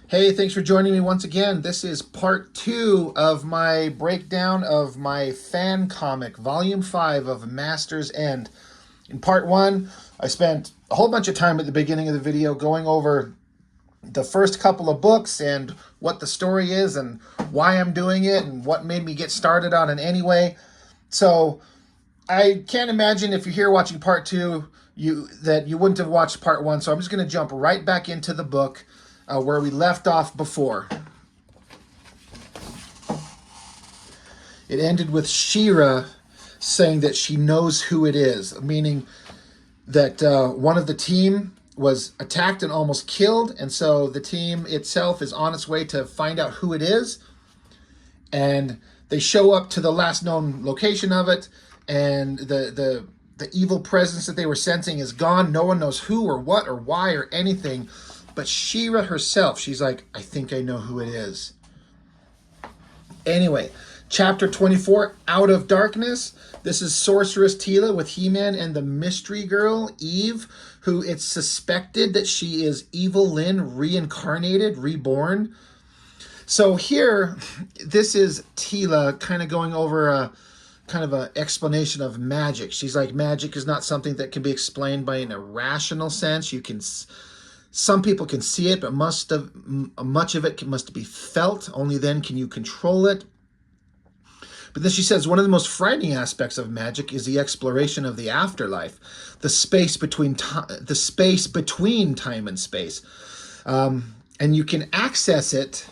Hey, thanks for joining me once again. This is part two of my breakdown of my fan comic, volume 5 of Master's End. In part one, I spent a whole bunch of time at the beginning of the video going over the first couple of books and what the story is and why I'm doing it and what made me get started on it anyway. So I can't imagine if you're here watching part two, that you wouldn't have watched part one. So I'm just going to jump right back into the book where we left off before. It ended with She-Ra saying that she knows who it is, meaning that one of the team was attacked and almost killed, and so the team itself is on its way to find out who it is, and they show up to the last known location of it, and the evil presence that they were sensing is gone. No one knows who or what or why or anything, but She-Ra herself, she's like, I think I know who it is. Anyway, chapter 24, Out of Darkness. This is Sorceress Teela with He-Man and the mystery girl, Eve, who it's suspected that she is Evil Lyn reincarnated, reborn. So here, this is Teela kind of going over a kind of an explanation of magic. She's like, magic is not something that can be explained by an irrational sense. Some people can see it, but much of it must be felt. Only then can you control it. But then she says, one of the most frightening aspects of magic is the exploration of the afterlife, the space between time and space. And you can access it,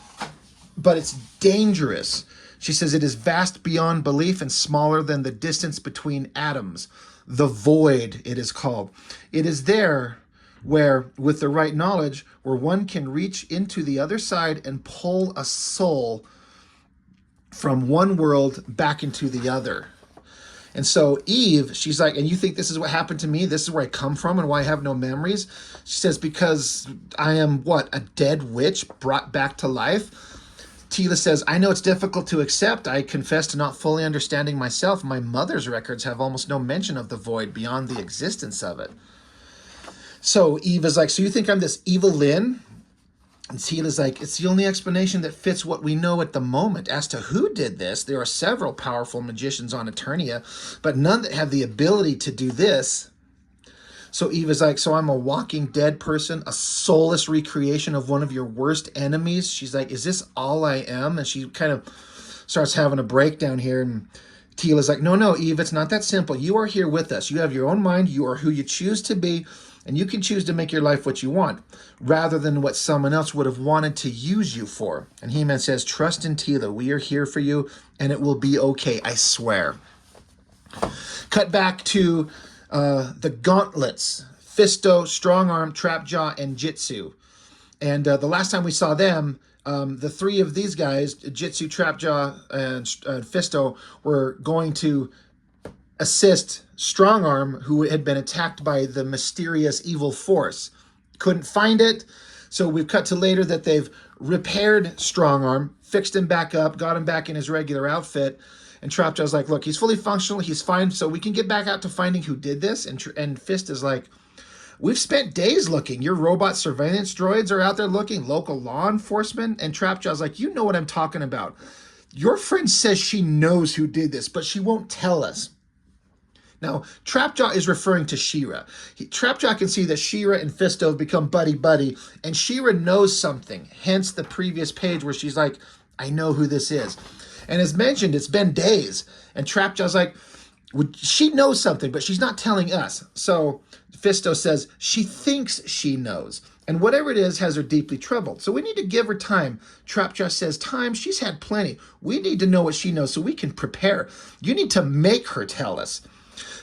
but it's dangerous. She says it is vast beyond belief and smaller than the distance between atoms. The void, it is called. It is there where, with the right knowledge, where one can reach into the other side and pull a soul from one world back into the other. And so Eve, she's like, and you think this is what happened to me? This is where I come from and why I have no memories? She says, because I am what? A dead witch brought back to life? Teela says, I know it's difficult to accept. I confess to not fully understanding myself. My mother's records have almost no mention of the void beyond the existence of it. So Eve is like, so you think I'm this evil Lyn? And Teela's like, it's the only explanation that fits what we know at the moment. As to who did this, there are several powerful magicians on Eternia, but none that have the ability to do this. So Eve is like, so I'm a walking dead person, a soulless recreation of one of your worst enemies? She's like, is this all I am? And she kind of starts having a breakdown here, and Teela's like, no, Eve, it's not that simple. You are here with us. You have your own mind. You are who you choose to be. And you can choose to make your life what you want, rather than what someone else would have wanted to use you for. And He-Man says, trust in Teela. We are here for you, and it will be okay, I swear. Cut back to the gauntlets. Fisto, Strong Arm, Trapjaw, and Jitsu. And the last time we saw them, the three of these guys, Jitsu, Trapjaw, and Fisto, were going to assist Strong Arm, who had been attacked by the mysterious evil force. Couldn't find it, so we've cut to later that they've repaired Strong Arm, fixed him back up, got him back in his regular outfit, and Trapjaw's like, look, he's fully functional, he's fine, so we can get back out to finding who did this. And Fist is like, we've spent days looking. Your robot surveillance droids are out there looking, local law enforcement. And Trapjaw's like, you know what I'm talking about. Your friend says she knows who did this, but she won't tell us. Now, Trapjaw is referring to She-Ra. Trapjaw can see that She-Ra and Fisto have become buddy-buddy, and She-Ra knows something, hence the previous page where she's like, I know who this is. And as mentioned, it's been days, and Trapjaw's like, she knows something, but she's not telling us. So Fisto says she thinks she knows, and whatever it is has her deeply troubled. So we need to give her time. Trapjaw says, time? She's had plenty. We need to know what she knows so we can prepare. You need to make her tell us.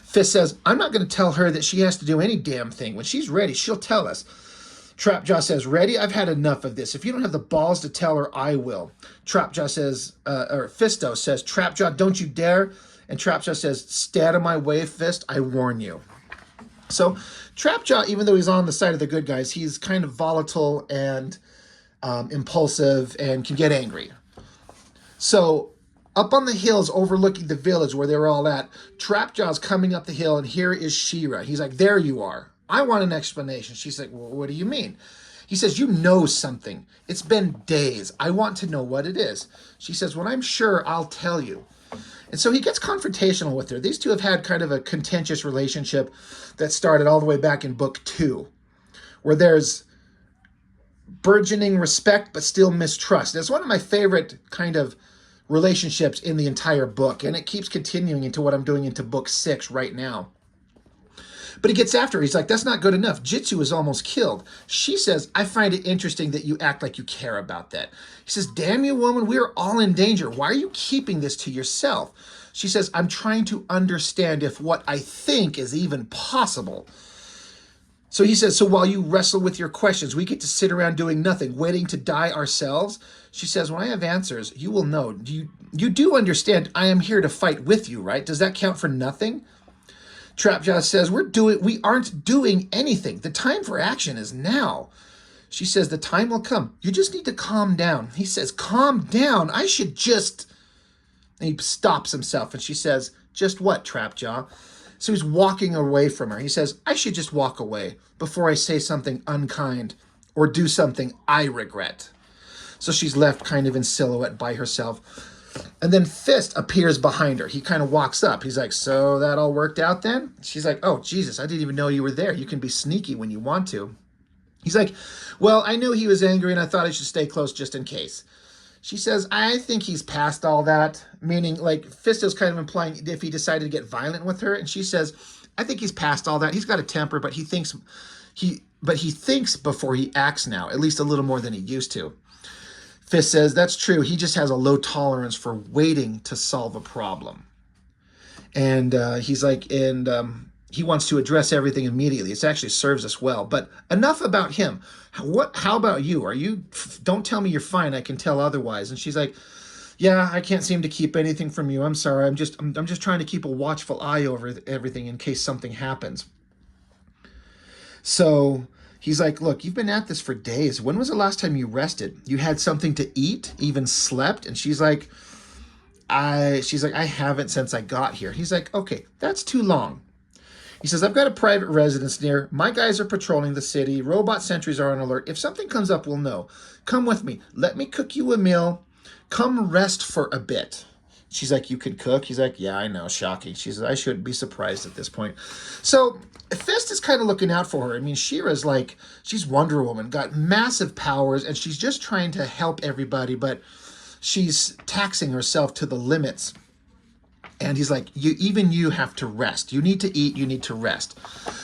Fist says, I'm not going to tell her that she has to do any damn thing. When she's ready, she'll tell us. Trapjaw says, ready? I've had enough of this. If you don't have the balls to tell her, I will. Trapjaw says, or Fisto says, Trapjaw, don't you dare. And Trapjaw says, stay out of my way, Fist. I warn you. So Trapjaw, even though he's on the side of the good guys, he's kind of volatile and impulsive and can get angry. So up on the hills overlooking the village where they were all at, Trapjaw's coming up the hill, and here is She-Ra. He's like, there you are. I want an explanation. She's like, well, what do you mean? He says, you know something. It's been days. I want to know what it is. She says, when I'm sure, I'll tell you. And so he gets confrontational with her. These two have had kind of a contentious relationship that started all the way back in book 2, where there's burgeoning respect but still mistrust. It's one of my favorite kind of relationships in the entire book, and it keeps continuing into what I'm doing into book 6 right now. But he gets after her. He's like, that's not good enough. Jitsu is almost killed. She says, I find it interesting that you act like you care about that. He says, damn you, woman, we are all in danger. Why are you keeping this to yourself? She says, I'm trying to understand if what I think is even possible. So he says, so while you wrestle with your questions, we get to sit around doing nothing, waiting to die ourselves. She says, when I have answers, you will know. You do understand I am here to fight with you, right? Does that count for nothing? Trapjaw says, we aren't doing anything. The time for action is now. She says, the time will come. You just need to calm down. He says, calm down. I should just... And he stops himself, and she says, just what, Trapjaw? So he's walking away from her. He says, I should just walk away before I say something unkind or do something I regret. So she's left kind of in silhouette by herself. And then Fist appears behind her. He kind of walks up. He's like, so that all worked out then? She's like, oh, Jesus, I didn't even know you were there. You can be sneaky when you want to. He's like, well, I knew he was angry and I thought I should stay close just in case. She says, I think he's past all that, meaning like Fist is kind of implying if he decided to get violent with her. And she says, I think he's past all that. He's got a temper, but he thinks before he acts now, at least a little more than he used to. Fist says, that's true. He just has a low tolerance for waiting to solve a problem. And he's like, he wants to address everything immediately. It actually serves us well. But enough about him. How about you? Don't tell me you're fine. I can tell otherwise. And she's like, yeah, I can't seem to keep anything from you. I'm sorry. I'm just trying to keep a watchful eye over everything in case something happens. So he's like, look, you've been at this for days. When was the last time you rested? You had something to eat, even slept? And she's like, I haven't since I got here. He's like, okay, that's too long. He says, I've got a private residence near. My guys are patrolling the city. Robot sentries are on alert. If something comes up, we'll know. Come with me. Let me cook you a meal. Come rest for a bit. She's like, you can cook? He's like, yeah, I know. Shocking. She says, I shouldn't be surprised at this point. So Fist is kind of looking out for her. I mean, She-Ra's like, she's Wonder Woman, got massive powers, and she's just trying to help everybody, but she's taxing herself to the limits. And he's like, even you have to rest. You need to eat. You need to rest.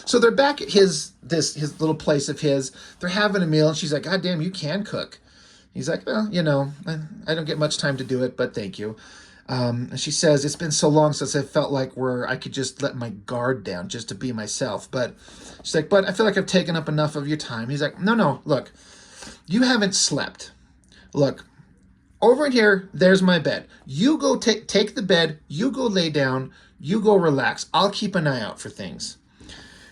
So they're back at his little place of his. They're having a meal, and she's like, God damn, you can cook. He's like, well, I don't get much time to do it, but thank you. And she says, it's been so long since I felt like I could just let my guard down just to be myself. But she's like, but I feel like I've taken up enough of your time. He's like, no, look, you haven't slept. Look, over in here, there's my bed. You go take the bed. You go lay down. You go relax. I'll keep an eye out for things.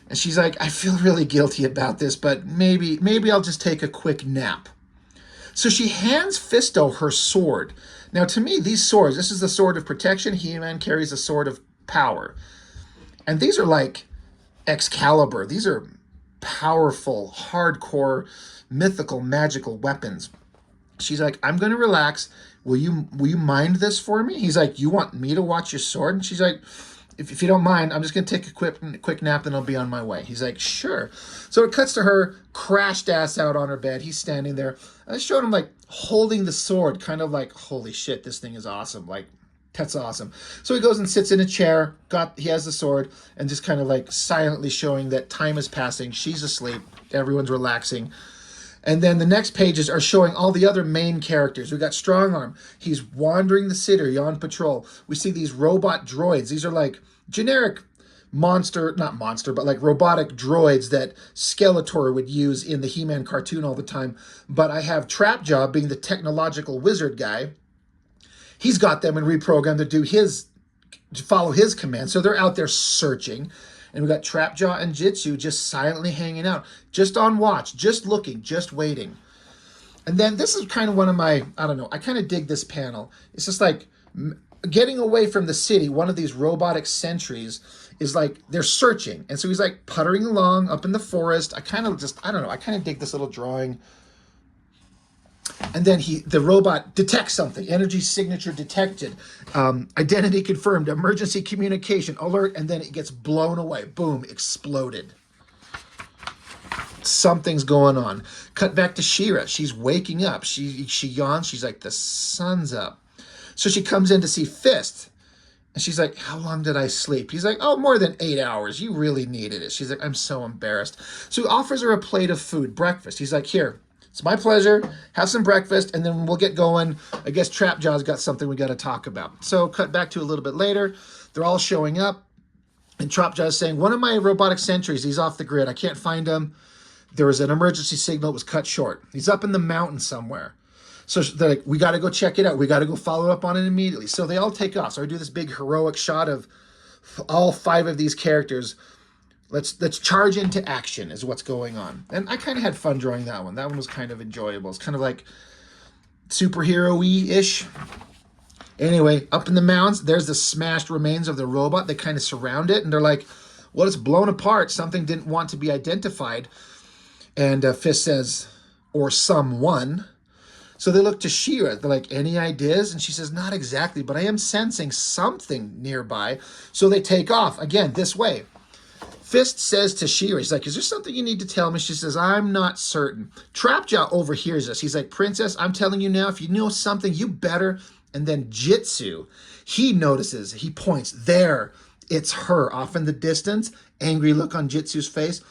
And she's like, I feel really guilty about this, but maybe I'll just take a quick nap. So she hands Fisto her sword. Now, to me, these swords, this is the sword of protection. He-Man carries a sword of power. And these are like Excalibur. These are powerful, hardcore, mythical, magical weapons. She's like, I'm going to relax. Will you mind this for me? He's like, you want me to watch your sword? And she's like, if you don't mind, I'm just going to take a quick nap, then I'll be on my way. He's like, sure. So it cuts to her, crashed ass out on her bed. He's standing there. I showed him, like, holding the sword, kind of like, holy shit, this thing is awesome. Like, that's awesome. So he goes and sits in a chair. He has the sword, and just kind of, like, silently showing that time is passing. She's asleep. Everyone's relaxing. And then the next pages are showing all the other main characters. We got Strongarm. He's wandering the city on patrol. We see these robot droids. These are like generic not monster, but like robotic droids that Skeletor would use in the He-Man cartoon all the time. But I have Trapjaw being the technological wizard guy. He's got them and reprogrammed to follow his command. So they're out there searching. And we got Trapjaw and Jitsu just silently hanging out, just on watch, just looking, just waiting. And then this is kind of one of my, I don't know, I kind of dig this panel. It's just like getting away from the city, one of these robotic sentries is like, they're searching. And so he's like puttering along up in the forest. I don't know, I kind of dig this little drawing. And then the robot detects something. Energy signature detected. Identity confirmed. Emergency communication alert. And then it gets blown away. Boom, exploded. Something's going on. Cut back to She-Ra. She's waking up. She yawns. She's like, the sun's up. So she comes in to see Fist. And she's like, how long did I sleep? He's like, oh, more than 8 hours. You really needed it. She's like, I'm so embarrassed. So he offers her a plate of food, breakfast. He's like, here, it's my pleasure. Have some breakfast, and then we'll get going. I guess Trapjaw's got something we got to talk about. So cut back to a little bit later. They're all showing up. And Trapjaw's saying, one of my robotic sentries, he's off the grid. I can't find him. There was an emergency signal. It was cut short. He's up in the mountain somewhere. So they're like, we got to go check it out. We got to go follow up on it immediately. So they all take off. So I do this big heroic shot of all 5 of these characters. Let's charge into action is what's going on. And I kind of had fun drawing that one. That one was kind of enjoyable. It's kind of like superhero-y-ish. Anyway, up in the mountains, there's the smashed remains of the robot. They kind of surround it, and they're like, well, it's blown apart. Something didn't want to be identified. And Fist says, or someone. So they look to She-Ra. They're like, any ideas? And she says, not exactly, but I am sensing something nearby. So they take off, again, this way. Fist says to She-Ra, he's like, is there something you need to tell me? She says, I'm not certain. Trapjaw overhears us. He's like, Princess, I'm telling you now, if you know something, you better. And then Jitsu, he notices, he points, there, it's her, off in the distance. Angry look on Jitsu's face.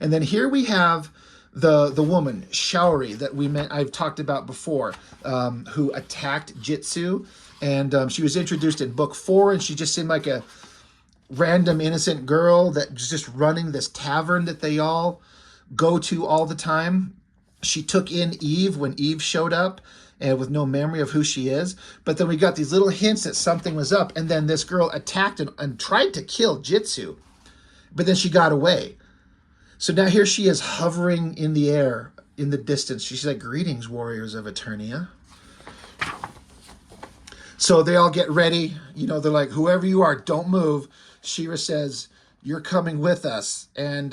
And then here we have the woman, Shaori, that I've talked about before, who attacked Jitsu. And she was introduced in book 4, and she just seemed like a random innocent girl that was just running this tavern that they all go to all the time. She took in Eve when Eve showed up, and with no memory of who she is. But then we got these little hints that something was up, and then this girl attacked and tried to kill Jitsu, but then she got away. So now here she is hovering in the air in the distance. She's like, greetings, warriors of Eternia. So they all get ready. You know, they're like, whoever you are, don't move. She-Ra says, you're coming with us. And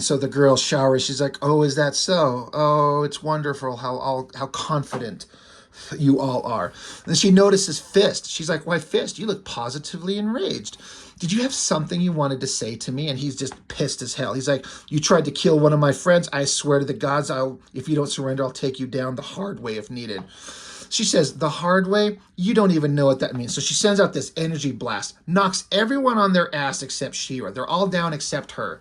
so the girl showers. She's like, oh, is that so? Oh, it's wonderful how confident you all are. And she notices Fist. She's like, why, Fist? You look positively enraged. Did you have something you wanted to say to me? And he's just pissed as hell. He's like, you tried to kill one of my friends. I swear to the gods, if you don't surrender, I'll take you down the hard way if needed. She says, the hard way? You don't even know what that means. So she sends out this energy blast, knocks everyone on their ass except She-Ra. They're all down except her.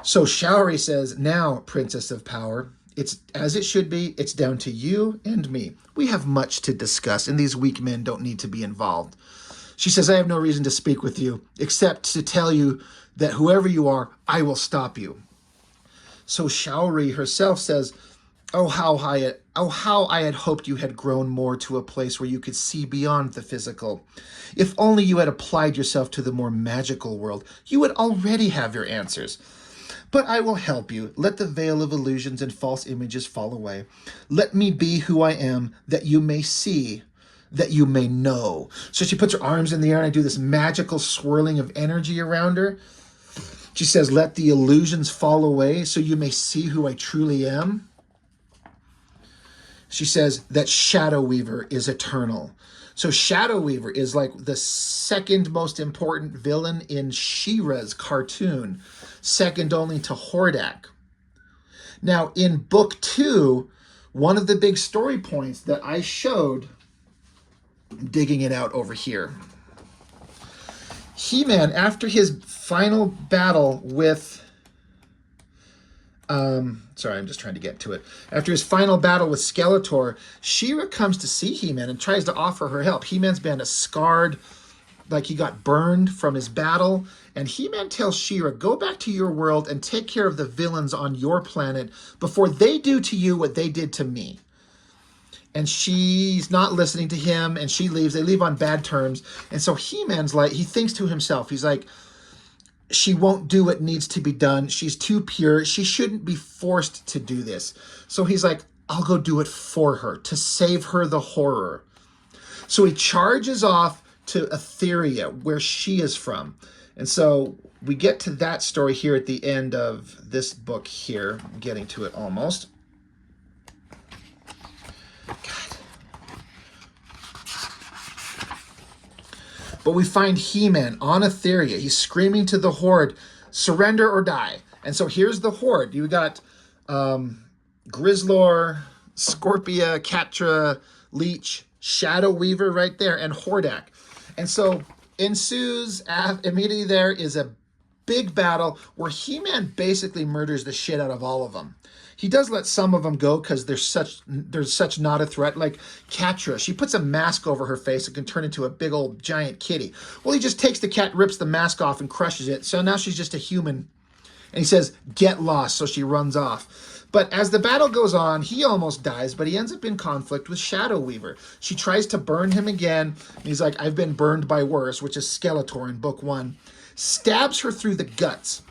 So Shaori says, now, Princess of Power, it's as it should be. It's down to you and me. We have much to discuss, and these weak men don't need to be involved. She says, I have no reason to speak with you, except to tell you that whoever you are, I will stop you. So Shaori herself says, oh, how I had hoped you had grown more to a place where you could see beyond the physical. If only you had applied yourself to the more magical world, you would already have your answers. But I will help you. Let the veil of illusions and false images fall away. Let me be who I am, that you may see, that you may know. So she puts her arms in the air, and I do this magical swirling of energy around her. She says, let the illusions fall away so you may see who I truly am. She says that Shadow Weaver is eternal. So Shadow Weaver is like the second most important villain in She-Ra's cartoon, second only to Hordak. Now, in book 2, one of the big story points that I showed, I'm digging it out over here. He-Man, after his final battle with... sorry, I'm just trying to get to it. After his final battle with Skeletor, She-Ra comes to see He-Man and tries to offer her help. He-Man's been scarred, like he got burned from his battle. And He-Man tells She-Ra, go back to your world and take care of the villains on your planet before they do to you what they did to me. And she's not listening to him, and she leaves. They leave on bad terms. And so He-Man's like, he thinks to himself, he's like, she won't do what needs to be done. She's too pure. She shouldn't be forced to do this. So he's like, I'll go do it for her, to save her the horror. So he charges off to Etheria, where she is from. And so we get to that story here at the end of this book here. I'm getting to it almost. God. But we find He-Man on Etheria. He's screaming to the Horde, surrender or die. And so here's the Horde. You got Grizzlor, Scorpia, Catra, Leech, Shadow Weaver right there, and Hordak. And so ensues, immediately there is a big battle where He-Man basically murders the shit out of all of them. He does let some of them go because there's such not a threat. Like Catra, she puts a mask over her face and can turn into a big old giant kitty. Well, he just takes the cat, rips the mask off, and crushes it. So now she's just a human. And he says, get lost, so she runs off. But as the battle goes on, he almost dies, but he ends up in conflict with Shadow Weaver. She tries to burn him again, and he's like, I've been burned by worse, which is Skeletor in book 1. Stabs her through the guts.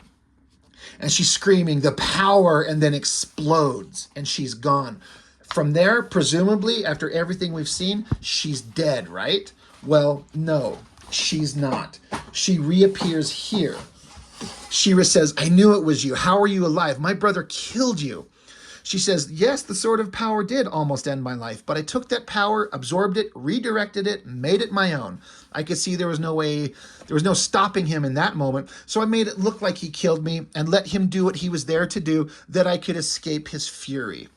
And she's screaming, the power, and then explodes, and she's gone. From there, presumably, after everything we've seen, she's dead, right? Well, no, she's not. She reappears here. She-Ra says, I knew it was you. How are you alive? My brother killed you. She says, yes, the sword of power did almost end my life, but I took that power, absorbed it, redirected it, made it my own. I could see there was no stopping him in that moment, so I made it look like he killed me and let him do what he was there to do, that I could escape his fury.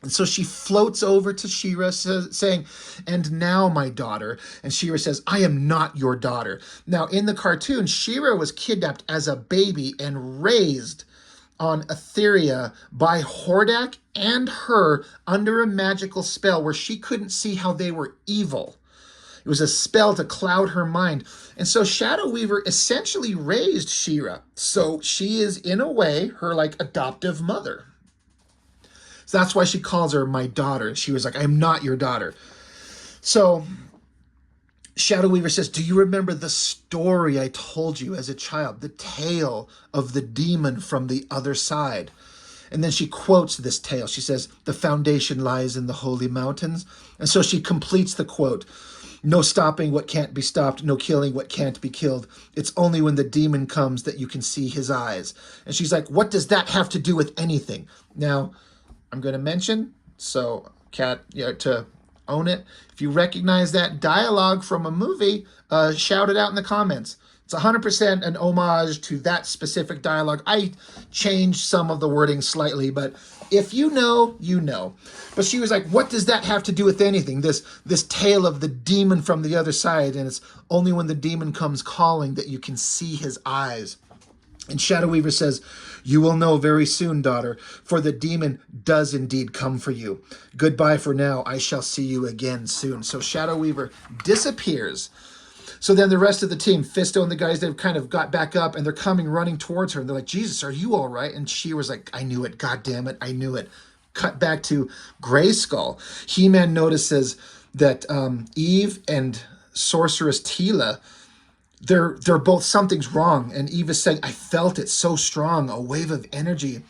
And so she floats over to She-Ra saying, and now my daughter. And She-Ra says, I am not your daughter. Now in the cartoon, She-Ra was kidnapped as a baby and raised on Etheria by Hordak and her under a magical spell where she couldn't see how they were evil. It was a spell to cloud her mind. And so Shadow Weaver essentially raised She-Ra. So she is, in a way, her like adoptive mother. So that's why she calls her my daughter. She was like, I'm not your daughter. So Shadow Weaver says, do you remember the story I told you as a child? The tale of the demon from the other side. And then she quotes this tale. She says, the foundation lies in the holy mountains. And so she completes the quote. No stopping what can't be stopped. No killing what can't be killed. It's only when the demon comes that you can see his eyes. And she's like, what does that have to do with anything? Now, I'm going to mention, so Kat, to own it. If you recognize that dialogue from a movie, shout it out in the comments. It's 100% an homage to that specific dialogue. I changed some of the wording slightly, but if you know, you know. But she was like, what does that have to do with anything? This tale of the demon from the other side, and it's only when the demon comes calling that you can see his eyes. And Shadow Weaver says, you will know very soon, daughter, for the demon does indeed come for you. Goodbye for now. I shall see you again soon. So Shadow Weaver disappears. So then the rest of the team, Fisto and the guys, they've kind of got back up and they're coming running towards her. And they're like, Jesus, are you all right? And she was like, I knew it. God damn it. I knew it. Cut back to Grayskull. He-Man notices that Eve and Sorceress Teela, they're both, something's wrong. And Eve is saying, I felt it so strong, a wave of energy.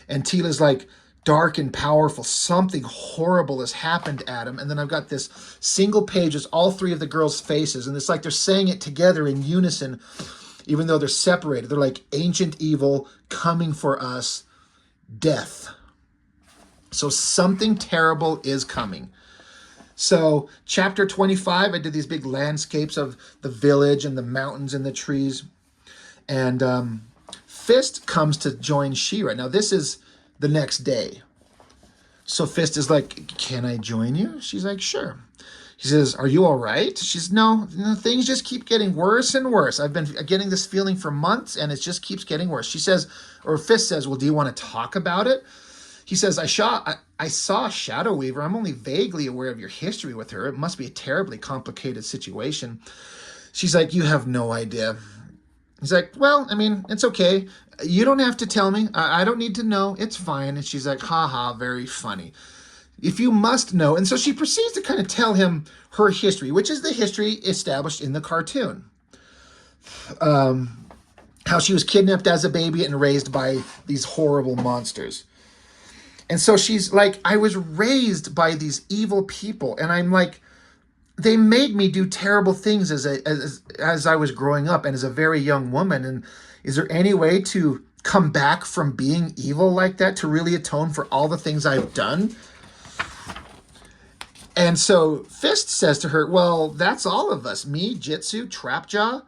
And Teela's like, dark and powerful, something horrible has happened, Adam. And then I've got this single page, it's all three of the girls' faces. And it's like they're saying it together in unison, even though they're separated. They're like, ancient evil coming for us, death. So something terrible is coming. So chapter 25, I did these big landscapes of the village and the mountains and the trees. And Fist comes to join She-Ra. Now this is the next day. So Fist is like, can I join you? She's like, sure. He says, are you all right? She's, no, things just keep getting worse and worse. I've been getting this feeling for months and it just keeps getting worse. She says, or Fist says, well, do you want to talk about it? He says, I saw Shadow Weaver. I'm only vaguely aware of your history with her. It must be a terribly complicated situation. She's like, you have no idea. He's like, well, I mean, it's okay. You don't have to tell me. I don't need to know. It's fine. And she's like, haha, very funny. If you must know. And so she proceeds to kind of tell him her history, which is the history established in the cartoon. How she was kidnapped as a baby and raised by these horrible monsters. And so she's like, I was raised by these evil people. And I'm like, they made me do terrible things as I was growing up and as a very young woman. And is there any way to come back from being evil like that, to really atone for all the things I've done? And so Fist says to her, well, that's all of us, me, Jitsu, Trapjaw.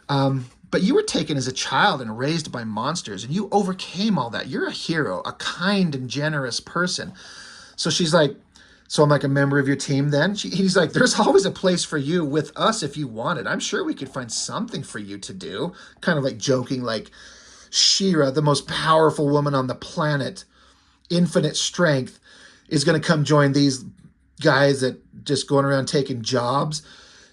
But you were taken as a child and raised by monsters, and you overcame all that. You're a hero, a kind and generous person. So she's like, so I'm like a member of your team then? He's like, there's always a place for you with us if you want it. I'm sure we could find something for you to do. Kind of like joking, like, She-Ra, the most powerful woman on the planet, infinite strength, is going to come join these guys that just going around taking jobs.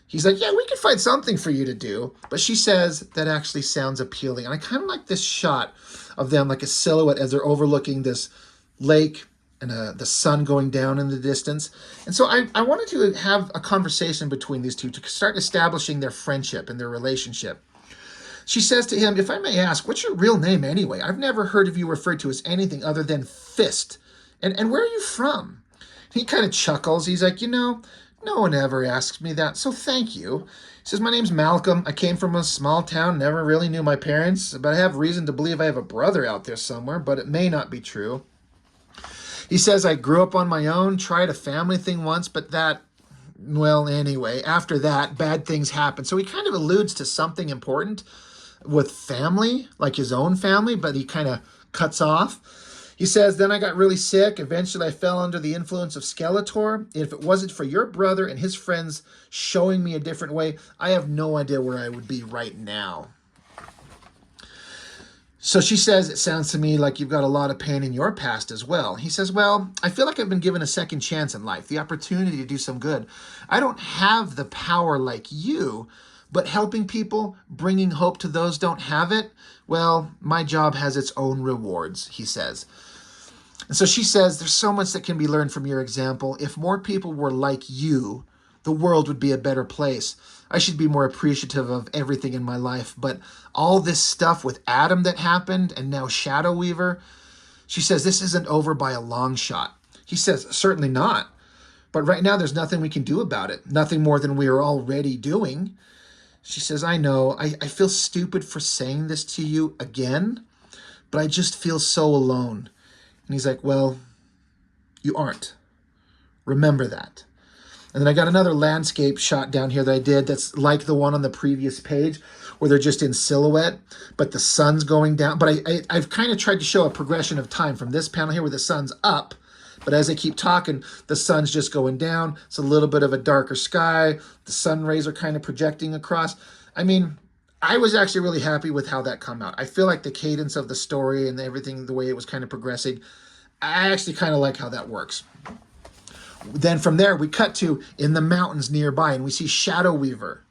He's like, yeah, we could find something for you to do. But she says, that actually sounds appealing. And I kind of like this shot of them like a silhouette as they're overlooking this lake and the sun going down in the distance. And so I wanted to have a conversation between these two to start establishing their friendship and their relationship. She says to him, if I may ask, what's your real name anyway? I've never heard of you referred to as anything other than Fist. And where are you from? He kind of chuckles. He's like, no one ever asks me that, so thank you. He says, my name's Malcolm. I came from a small town, never really knew my parents, but I have reason to believe I have a brother out there somewhere, but it may not be true. He says, I grew up on my own, tried a family thing once, but that, well, anyway, after that, bad things happen. So he kind of alludes to something important with family, like his own family, but he kind of cuts off. He says, then I got really sick. Eventually, I fell under the influence of Skeletor. If it wasn't for your brother and his friends showing me a different way, I have no idea where I would be right now. So she says, it sounds to me like you've got a lot of pain in your past as well. He says, well, I feel like I've been given a second chance in life, the opportunity to do some good. I don't have the power like you, but helping people, bringing hope to those don't have it, well, my job has its own rewards, he says. And so she says, there's so much that can be learned from your example. If more people were like you, the world would be a better place. I should be more appreciative of everything in my life. But all this stuff with Adam that happened and now Shadow Weaver, she says, this isn't over by a long shot. He says, certainly not. But right now there's nothing we can do about it. Nothing more than we are already doing. She says, I know. I feel stupid for saying this to you again, but I just feel so alone. And he's like, well, you aren't. Remember that. And then I got another landscape shot down here that I did that's like the one on the previous page where they're just in silhouette, but the sun's going down. But I've kind of tried to show a progression of time from this panel here where the sun's up, but as I keep talking, the sun's just going down. It's a little bit of a darker sky. The sun rays are kind of projecting across. I mean, I was actually really happy with how that come out. I feel like the cadence of the story and everything, the way it was kind of progressing, I actually kind of like how that works. Then from there, we cut to in the mountains nearby, and we see Shadow Weaver.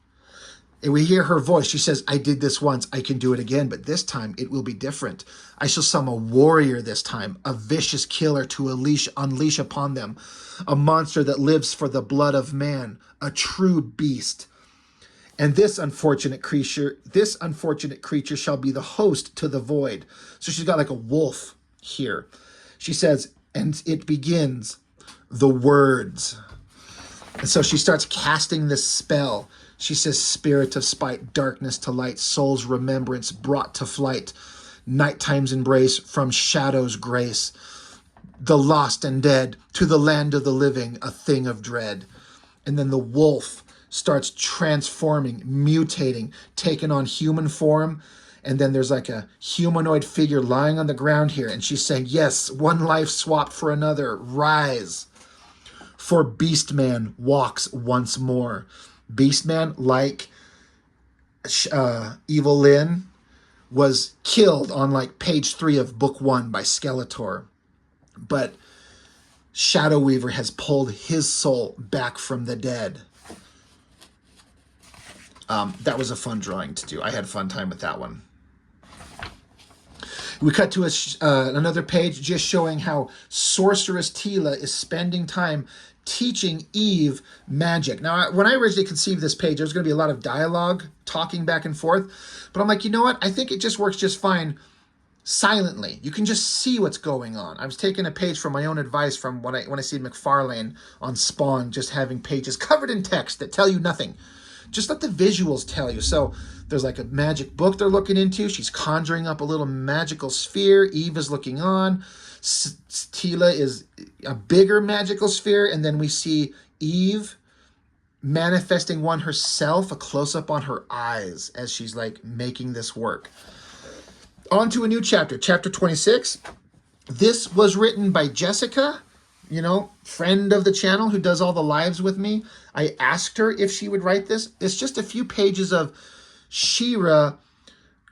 And we hear her voice. She says, I did this once. I can do it again, but this time it will be different. I shall summon a warrior this time, a vicious killer to unleash upon them, a monster that lives for the blood of man, a true beast. And this unfortunate creature shall be the host to the void. So she's got like a wolf here. She says, and it begins the words. And so she starts casting this spell. She says, spirit of spite, darkness to light, soul's remembrance brought to flight, nighttime's embrace from shadow's grace, the lost and dead to the land of the living, a thing of dread. And then the wolf starts transforming, mutating, taking on human form. And then there's like a humanoid figure lying on the ground here. And she's saying, yes, one life swapped for another, rise. For Beastman walks once more. Beastman, like Evil Lyn, was killed on like page 3 of book 1 by Skeletor. But Shadow Weaver has pulled his soul back from the dead. That was a fun drawing to do. I had a fun time with that one. We cut to another page just showing how Sorceress Tila is spending time teaching Eve magic. Now, when I originally conceived this page, there was going to be a lot of dialogue, talking back and forth. But I'm like, you know what? I think it just works just fine silently. You can just see what's going on. I was taking a page from my own advice from when I see McFarlane on Spawn, just having pages covered in text that tell you nothing. Just let the visuals tell you. So there's like a magic book they're looking into. She's conjuring up a little magical sphere. Eve is looking on. Tila is a bigger magical sphere. And then we see Eve manifesting one herself, a close-up on her eyes as she's like making this work. On to a new chapter, chapter 26. This was written by Jessica, friend of the channel who does all the lives with me. I asked her if she would write this. It's just a few pages of She-Ra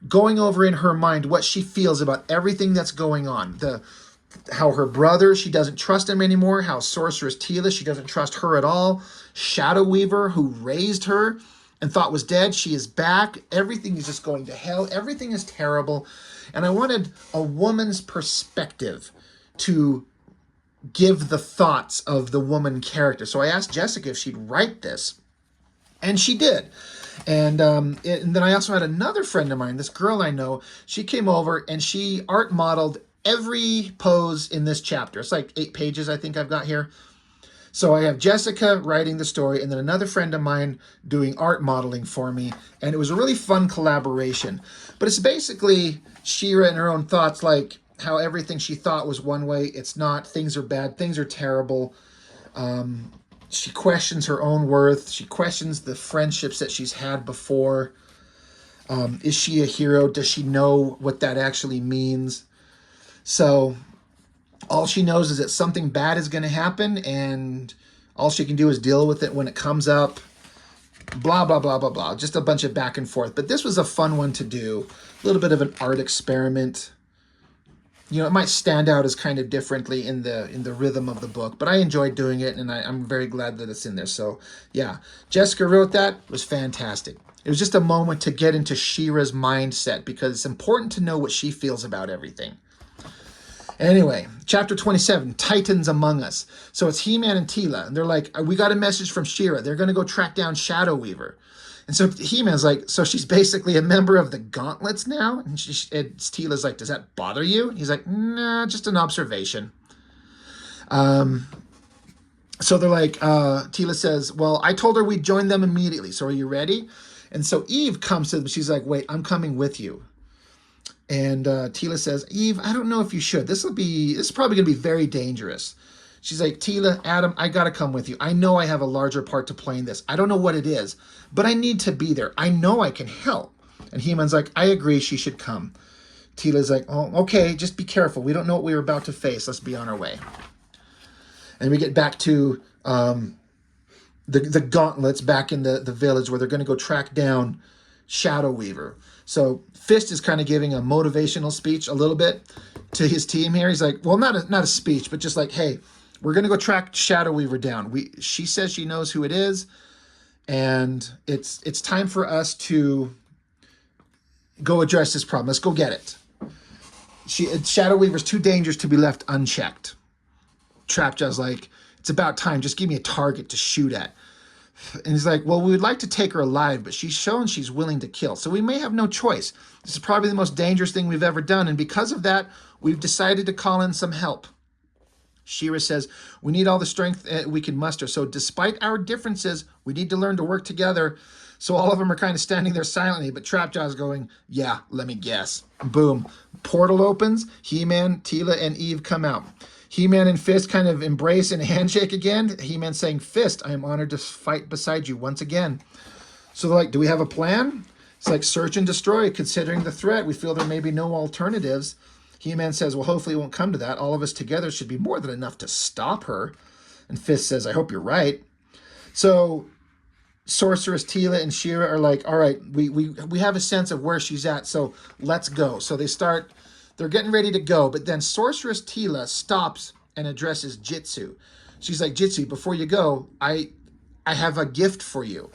going over in her mind what she feels about everything that's going on. How her brother, she doesn't trust him anymore. How Sorceress Tila, she doesn't trust her at all. Shadow Weaver, who raised her and thought was dead, she is back. Everything is just going to hell. Everything is terrible. And I wanted a woman's perspective to give the thoughts of the woman character. So I asked Jessica if she'd write this, and she did. And then I also had another friend of mine, this girl I know. She came over and she art modeled every pose in this chapter. It's like 8 pages I think I've got here. So I have Jessica writing the story and then another friend of mine doing art modeling for me. And it was a really fun collaboration. But it's basically She-Ra and her own thoughts, like how everything she thought was one way, it's not. Things are bad. Things are terrible. She questions her own worth. She questions the friendships that she's had before. Is she a hero? Does she know what that actually means? So all she knows is that something bad is going to happen, and all she can do is deal with it when it comes up. Blah, blah, blah, blah, blah. Just a bunch of back and forth. But this was a fun one to do. A little bit of an art experiment. It might stand out as kind of differently in the rhythm of the book, but I enjoyed doing it, and I'm very glad that it's in there. So, yeah, Jessica wrote that. It was fantastic. It was just a moment to get into She-Ra's mindset, because it's important to know what she feels about everything. Anyway, chapter 27, Titans Among Us. So it's He-Man and Tila, and they're like, we got a message from She-Ra. They're going to go track down Shadow Weaver. And so He-Man's like, so she's basically a member of the Gauntlets now? And Tila's like, does that bother you? And he's like, nah, just an observation. So they're like, Tila says, well, I told her we'd join them immediately. So are you ready? And so Eve comes to them. She's like, wait, I'm coming with you. And Tila says, Eve, I don't know if you should. This is probably going to be very dangerous. She's like, Tila, Adam, I got to come with you. I know I have a larger part to play in this. I don't know what it is, but I need to be there. I know I can help. And He-Man's like, I agree, she should come. Tila's like, oh, okay, just be careful. We don't know what we're about to face. Let's be on our way. And we get back to the Gauntlets back in the village where they're going to go track down Shadow Weaver. So Fist is kind of giving a motivational speech a little bit to his team here. He's like, well, not a speech, but just like, hey, we're going to go track Shadow Weaver down. She says she knows who it is, and it's time for us to go address this problem. Let's go get it. Shadow Weaver's too dangerous to be left unchecked. Trapjaw's like, it's about time. Just give me a target to shoot at. And he's like, well, we would like to take her alive, but she's shown she's willing to kill. So we may have no choice. This is probably the most dangerous thing we've ever done. And because of that, we've decided to call in some help. She-Ra says, we need all the strength we can muster. So despite our differences, we need to learn to work together. So all of them are kind of standing there silently, but Trapjaw's going, yeah, let me guess. Boom. Portal opens. He-Man, Tila, and Eve come out. He-Man and Fist kind of embrace and handshake again. He-Man saying, Fist, I am honored to fight beside you once again. So they're like, do we have a plan? It's like search and destroy. Considering the threat, we feel there may be no alternatives. He-Man says, well, hopefully it won't come to that. All of us together should be more than enough to stop her. And Fist says, I hope you're right. So Sorceress Tila and She-Ra are like, all right, we have a sense of where she's at, so let's go. So they're getting ready to go, but then Sorceress Tila stops and addresses Jitsu. She's like, Jitsu, before you go, I have a gift for you.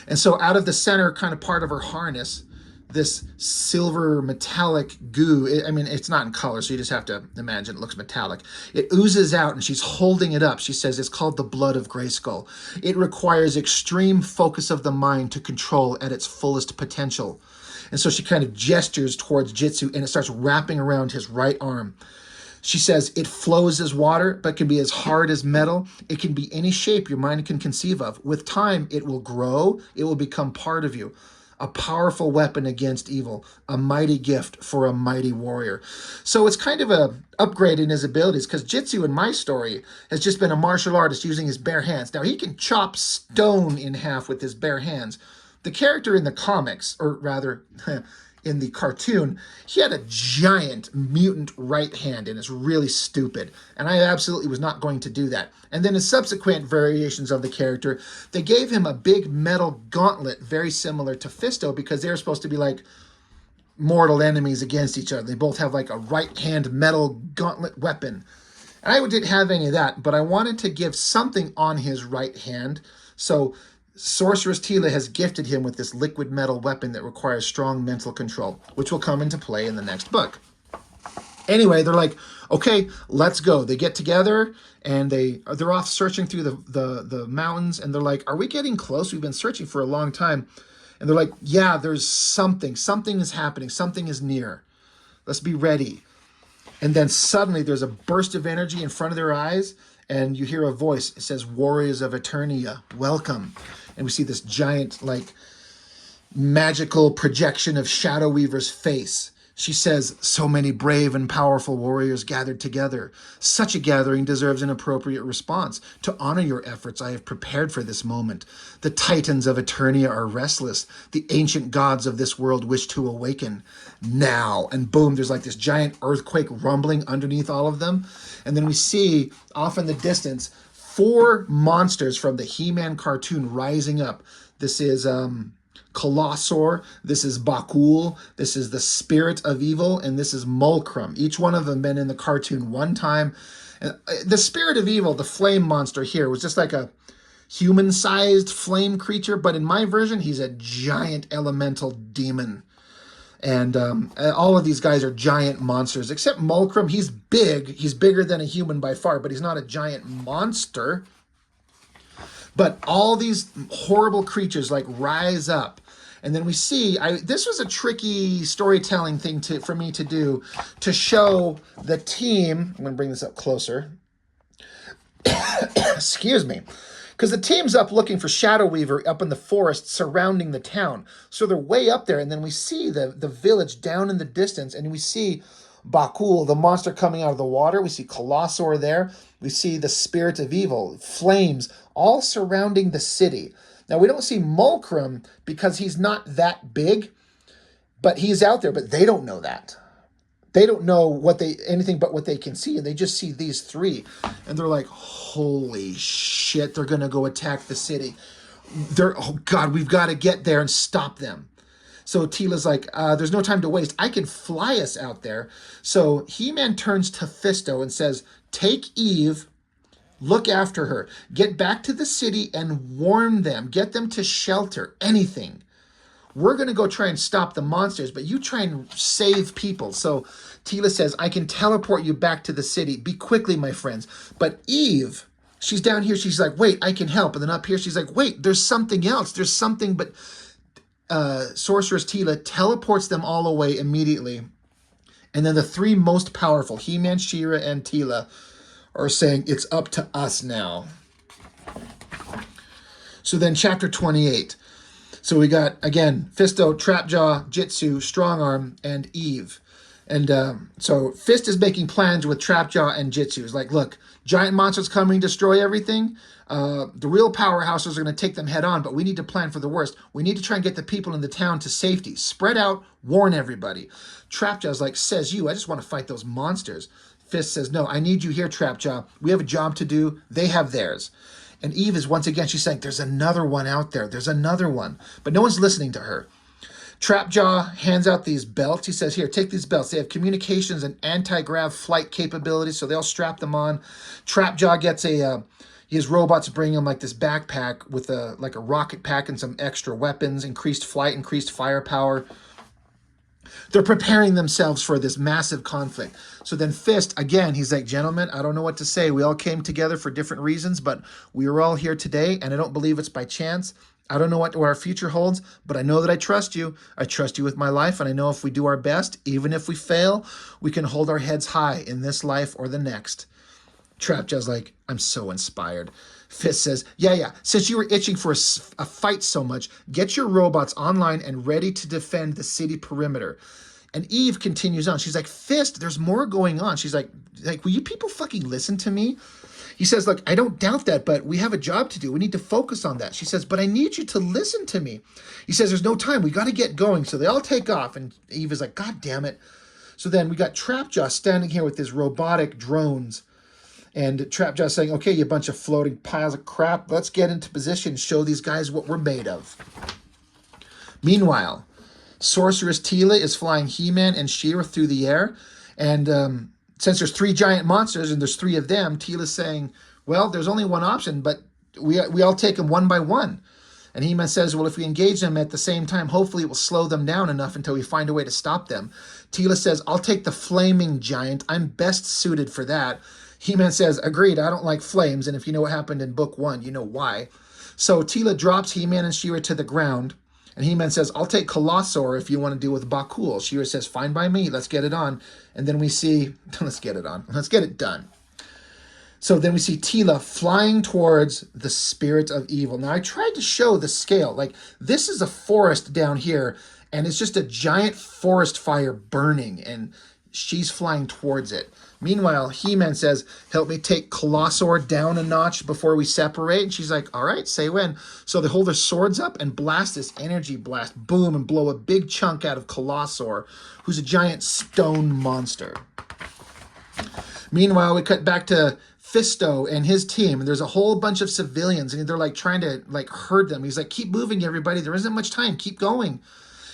And so out of the center kind of part of her harness, this silver metallic goo, it's not in color, so you just have to imagine it looks metallic. It oozes out, and she's holding it up. She says it's called the blood of Grayskull. It requires extreme focus of the mind to control at its fullest potential. And so she kind of gestures towards Jitsu, and it starts wrapping around his right arm. She says, it flows as water, but can be as hard as metal. It can be any shape your mind can conceive of. With time, it will grow. It will become part of you. A powerful weapon against evil, a mighty gift for a mighty warrior. So it's kind of a upgrade in his abilities, because Jitsu in my story has just been a martial artist using his bare hands. Now he can chop stone in half with his bare hands. The character in the comics, or rather in the cartoon, he had a giant mutant right hand, and it's really stupid. And I absolutely was not going to do that. And then in subsequent variations of the character, they gave him a big metal gauntlet very similar to Fisto, because they're supposed to be like mortal enemies against each other. They both have like a right hand metal gauntlet weapon. And I didn't have any of that, but I wanted to give something on his right hand. So Sorceress Tila has gifted him with this liquid metal weapon that requires strong mental control, which will come into play in the next book. Anyway, they're like, okay, let's go. They get together, and they're off searching through the mountains, and they're like, are we getting close? We've been searching for a long time. And they're like, yeah, there's something. Something is happening. Something is near. Let's be ready. And then suddenly there's a burst of energy in front of their eyes, and you hear a voice. It says, Warriors of Eternia, welcome. And we see this giant, like, magical projection of Shadow Weaver's face. She says, so many brave and powerful warriors gathered together. Such a gathering deserves an appropriate response. To honor your efforts, I have prepared for this moment. The titans of Eternia are restless. The ancient gods of this world wish to awaken. Now. And boom, there's like this giant earthquake rumbling underneath all of them. And then we see off in the distance 4 monsters from the He-Man cartoon rising up. This is Colossor, this is Bakul, this is the Spirit of Evil, and this is Mulcrum. Each one of them been in the cartoon one time. And the Spirit of Evil, the flame monster here, was just like a human-sized flame creature, but in my version, he's a giant elemental demon. And all of these guys are giant monsters, except Mulcrum. He's big. He's bigger than a human by far, but he's not a giant monster. But all these horrible creatures like rise up. And then we see, this was a tricky storytelling thing for me to do, to show the team. I'm going to bring this up closer. Excuse me. Because the team's up looking for Shadow Weaver up in the forest surrounding the town. So they're way up there, and then we see the village down in the distance, and we see Bakul, the monster coming out of the water. We see Colossor there. We see the Spirit of Evil, flames, all surrounding the city. Now, we don't see Mulcrum because he's not that big, but he's out there, but they don't know that. They don't know anything but what they can see, and they just see these 3, and they're like, holy shit, they're going to go attack the city. Oh God, we've got to get there and stop them. So Tila's like, there's no time to waste. I can fly us out there. So He-Man turns to Fisto and says, take Eve, look after her, get back to the city and warn them, get them to shelter, anything. We're going to go try and stop the monsters, but you try and save people. So Tila says, I can teleport you back to the city. Be quickly, my friends. But Eve, she's down here. She's like, wait, I can help. And then up here, she's like, wait, there's something else. There's something. But Sorceress Tila teleports them all away immediately. And then the 3 most powerful, He-Man, She-Ra, and Tila, are saying, it's up to us now. So then chapter 28. So we got, again, Fisto, Trapjaw, Jitsu, Strongarm, and Eve. And so Fist is making plans with Trapjaw and Jitsu. It's like, look, giant monsters coming to destroy everything. The real powerhouses are going to take them head on, but we need to plan for the worst. We need to try and get the people in the town to safety. Spread out, warn everybody. Trapjaw's like, says you, I just want to fight those monsters. Fist says, no, I need you here, Trapjaw. We have a job to do. They have theirs. And Eve is once again, she's saying, there's another one out there. There's another one. But no one's listening to her. Trapjaw hands out these belts. He says, here, take these belts. They have communications and anti-grav flight capabilities, so they'll strap them on. Trapjaw gets his robots bring him like this backpack with a rocket pack and some extra weapons, increased flight, increased firepower. They're preparing themselves for this massive conflict. So then Fist, again, he's like, gentlemen, I don't know what to say. We all came together for different reasons, but we are all here today, and I don't believe it's by chance. I don't know what our future holds, but I know that I trust you. I trust you with my life, and I know if we do our best, even if we fail, we can hold our heads high in this life or the next. Trapjaw's like, I'm so inspired. Fist says, yeah. Since you were itching for a fight so much, get your robots online and ready to defend the city perimeter. And Eve continues on. She's like, Fist, there's more going on. She's like, will you people fucking listen to me? He says, look, I don't doubt that, but we have a job to do. We need to focus on that. She says, but I need you to listen to me. He says, there's no time. We got to get going. So they all take off. And Eve is like, God damn it. So then we got Trapjaw standing here with his robotic drones. And Trapjaw saying, okay, you bunch of floating piles of crap. Let's get into position and show these guys what we're made of. Meanwhile, Sorceress Tila is flying He-Man and She-Ra through the air. And since there's 3 giant monsters and there's 3 of them, Tila's saying, well, there's only one option, but we all take them one by one. And He-Man says, well, if we engage them at the same time, hopefully it will slow them down enough until we find a way to stop them. Tila says, I'll take the flaming giant. I'm best suited for that. He-Man says, agreed, I don't like flames, and if you know what happened in book 1, you know why. So Tila drops He-Man and She-Ra to the ground, and He-Man says, I'll take Colossor if you want to deal with Bakul. She-Ra says, fine by me, let's get it on. And then we see, let's get it on, let's get it done. So then we see Tila flying towards the spirit of evil. Now I tried to show the scale, like this is a forest down here, and it's just a giant forest fire burning, and she's flying towards it. Meanwhile, He-Man says, help me take Colossor down a notch before we separate. And she's like, all right, say when. So they hold their swords up and blast this energy blast, boom, and blow a big chunk out of Colossor, who's a giant stone monster. Meanwhile, we cut back to Fisto and his team, and there's a whole bunch of civilians, and they're like trying to like herd them. He's like, keep moving, everybody. There isn't much time. Keep going.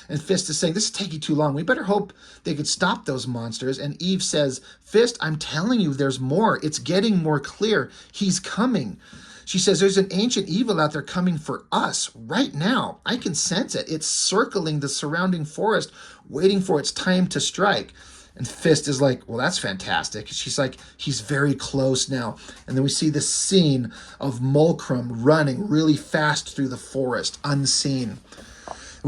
And Fist is saying, this is taking too long. We better hope they could stop those monsters. And Eve says, Fist, I'm telling you, there's more. It's getting more clear. He's coming. She says, there's an ancient evil out there coming for us right now. I can sense it. It's circling the surrounding forest, waiting for its time to strike. And Fist is like, well, that's fantastic. She's like, he's very close now. And then we see this scene of Mulcrum running really fast through the forest, unseen.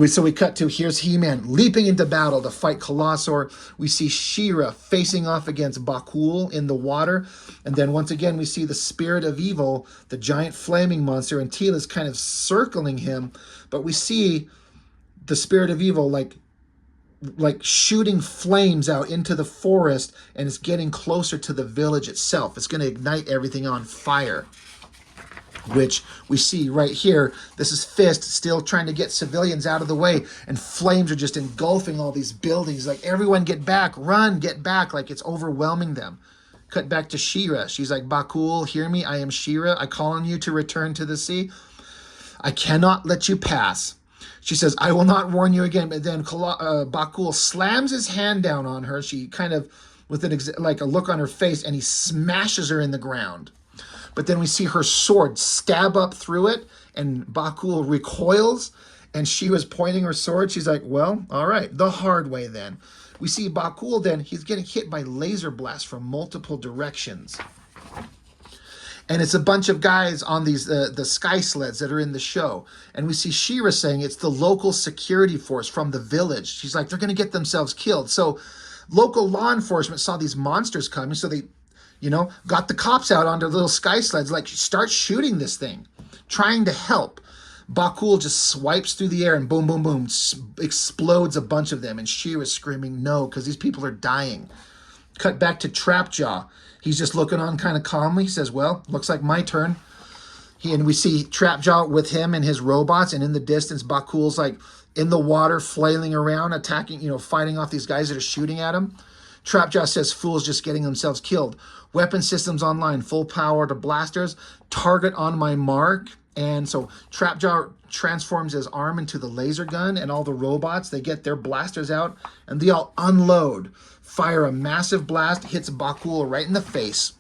So we cut to, here's He-Man leaping into battle to fight Colossor. We see She-Ra facing off against Bakul in the water. And then once again, we see the spirit of evil, the giant flaming monster, and Tila's kind of circling him. But we see the spirit of evil like shooting flames out into the forest, and it's getting closer to the village itself. It's going to ignite everything on fire, which we see right here. This is Fist still trying to get civilians out of the way, and flames are just engulfing all these buildings. Like, everyone get back, run, get back, like it's overwhelming them. Cut back to She-Ra. She's like, Bakul, hear me, I am She-Ra. I call on you to return to the sea. I cannot let you pass. She says, I will not warn you again. But then Bakul slams his hand down on her. She kind of, with like a look on her face, and he smashes her in the ground. But then we see her sword stab up through it, and Bakul recoils, and she was pointing her sword. She's like, well, all right, the hard way then. We see Bakul then, he's getting hit by laser blasts from multiple directions. And it's a bunch of guys on these the sky sleds that are in the show. And we see She-Ra saying it's the local security force from the village. She's like, they're going to get themselves killed. So local law enforcement saw these monsters coming, so they, got the cops out on their little sky sleds, like, start shooting this thing, trying to help. Bakul just swipes through the air and boom, boom, boom, explodes a bunch of them. And She-Ra's screaming no, because these people are dying. Cut back to Trapjaw. He's just looking on kind of calmly. He says, well, looks like my turn. And we see Trapjaw with him and his robots, and in the distance, Bakul's like in the water, flailing around, attacking, fighting off these guys that are shooting at him. Trapjaw says, fools just getting themselves killed. Weapon systems online, full power to blasters, target on my mark. And so Trapjaw transforms his arm into the laser gun, and all the robots, they get their blasters out, and they all unload, fire a massive blast, hits Bakul right in the face.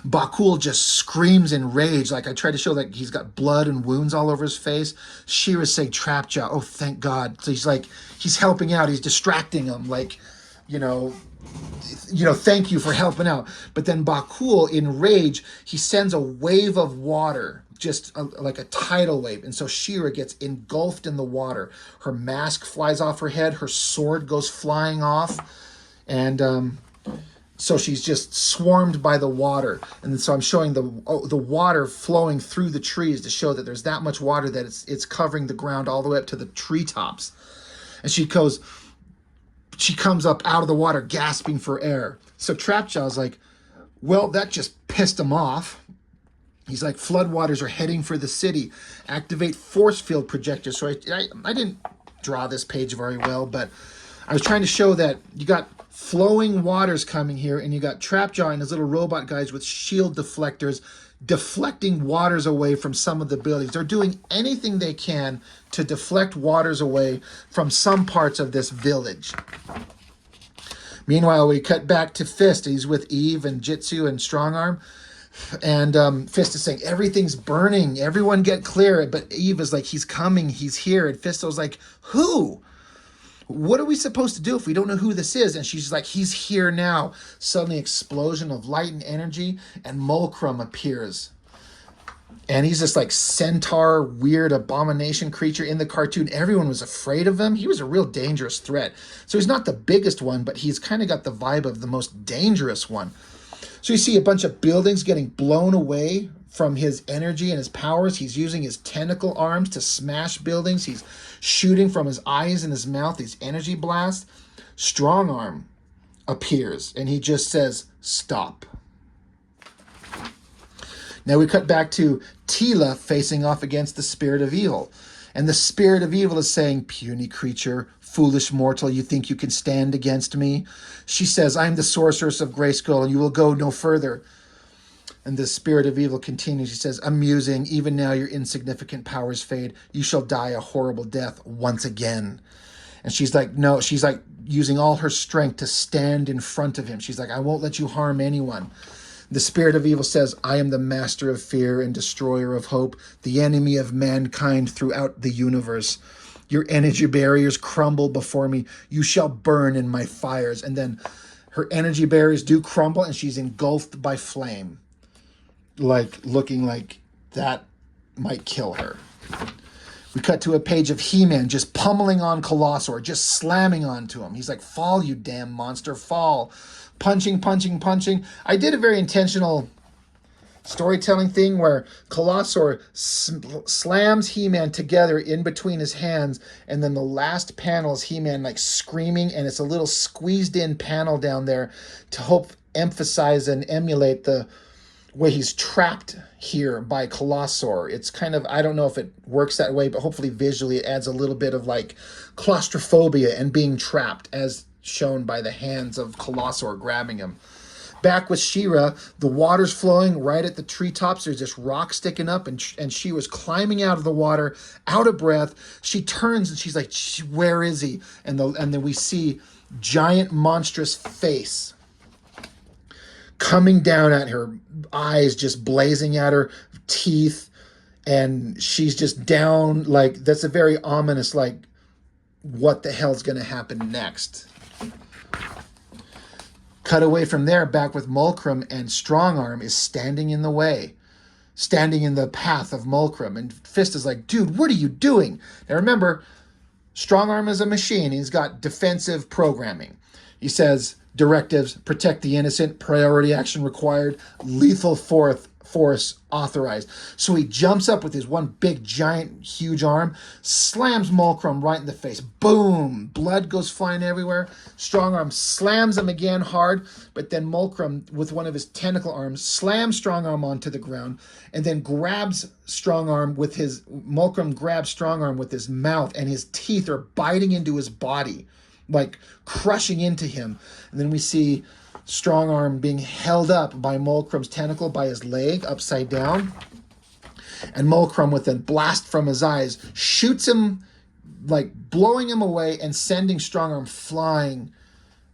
Bakul just screams in rage. Like, I tried to show that he's got blood and wounds all over his face. She-Ra's saying, Trapjaw, oh, thank God. So he's like, he's helping out. He's distracting him. Like, thank you for helping out. But then Bakul, in rage, he sends a wave of water just like a tidal wave. And so She-Ra gets engulfed in the water. Her mask flies off her head. Her sword goes flying off. And so she's just swarmed by the water. And so I'm showing the water flowing through the trees to show that there's that much water that it's covering the ground all the way up to the treetops. And she comes up out of the water gasping for air. So Trapjaw's like, well, that just pissed him off. He's like, floodwaters are heading for the city. Activate force field projectors. So I didn't draw this page very well, but I was trying to show that you got flowing waters coming here, and you got Trapjaw and his little robot guys with shield deflectors deflecting waters away from some of the buildings. They're doing anything they can to deflect waters away from some parts of this village. Meanwhile, we cut back to Fist. He's with Eve and Jitsu and Strongarm. And Fist is saying, everything's burning. Everyone get clear. But Eve is like, he's coming. He's here. And Fisto's like, who? What are we supposed to do if we don't know who this is? And she's like, he's here now. Suddenly, explosion of light and energy. And Mulcrum appears. And he's this like centaur, weird abomination creature in the cartoon. Everyone was afraid of him. He was a real dangerous threat. So he's not the biggest one, but he's kind of got the vibe of the most dangerous one. So you see a bunch of buildings getting blown away from his energy and his powers. He's using his tentacle arms to smash buildings. He's shooting from his eyes and his mouth, these energy blasts. Strongarm appears, and he just says, stop. Now we cut back to Teela facing off against the spirit of evil. And the spirit of evil is saying, puny creature, foolish mortal, you think you can stand against me? She says, I am the sorceress of Grayskull, and you will go no further. And the spirit of evil continues. She says, amusing, even now your insignificant powers fade. You shall die a horrible death once again. And she's like, no, she's like using all her strength to stand in front of him. She's like, I won't let you harm anyone. The spirit of evil says, I am the master of fear and destroyer of hope, the enemy of mankind throughout the universe. Your energy barriers crumble before me. You shall burn in my fires. And then her energy barriers do crumble, and she's engulfed by flame, like looking like that might kill her. We cut to a page of He-Man just pummeling on Colossor, just slamming onto him. He's like, fall, you damn monster, fall. Punching, punching, punching. I did a very intentional storytelling thing where Colossor slams He-Man together in between his hands, and then the last panel is He-Man like screaming, and it's a little squeezed in panel down there to emphasize and emulate the way he's trapped here by Colossor. It's kind of, I don't know if it works that way, but hopefully visually it adds a little bit of like claustrophobia and being trapped as shown by the hands of Colossor grabbing him. Back with She-Ra, the water's flowing right at the treetops. There's this rock sticking up, and she was climbing out of the water, out of breath. She turns and she's like, where is he? And then we see giant monstrous face coming down at her, eyes just blazing at her, teeth, and she's just down. Like, that's a very ominous, like, what the hell's going to happen next? Cut away from there, back with Mulcrum, and Strongarm is standing in the way, standing in the path of Mulcrum. And Fist is like, dude, what are you doing? Now remember, Strongarm is a machine. He's got defensive programming. He says, directives, protect the innocent, priority action required, lethal force authorized. So he jumps up with his one big, giant, huge arm, slams Mulcrum right in the face. Boom! Blood goes flying everywhere. Strongarm slams him again hard, but then Mulcrum, with one of his tentacle arms, slams Strongarm onto the ground, and then grabs Strongarm with his... Mulcrum grabs Strongarm with his mouth, and his teeth are biting into his body, like crushing into him. And then we see Strongarm being held up by Mulcrum's tentacle by his leg upside down. And Mulcrum, with a blast from his eyes, shoots him, like blowing him away and sending Strongarm flying.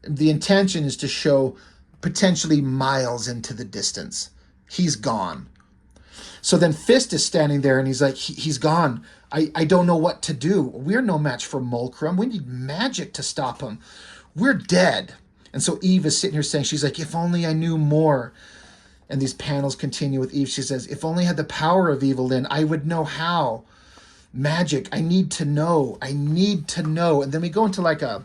The intention is to show potentially miles into the distance. He's gone. So then Fist is standing there and he's like, he's gone. I don't know what to do. We're no match for Mulcrum. We need magic to stop him. We're dead. And so Eve is sitting here saying, she's like, if only I knew more. And these panels continue with Eve. She says, if only I had the power of Evil Lyn, I would know how. Magic, I need to know. I need to know. And then we go into like a,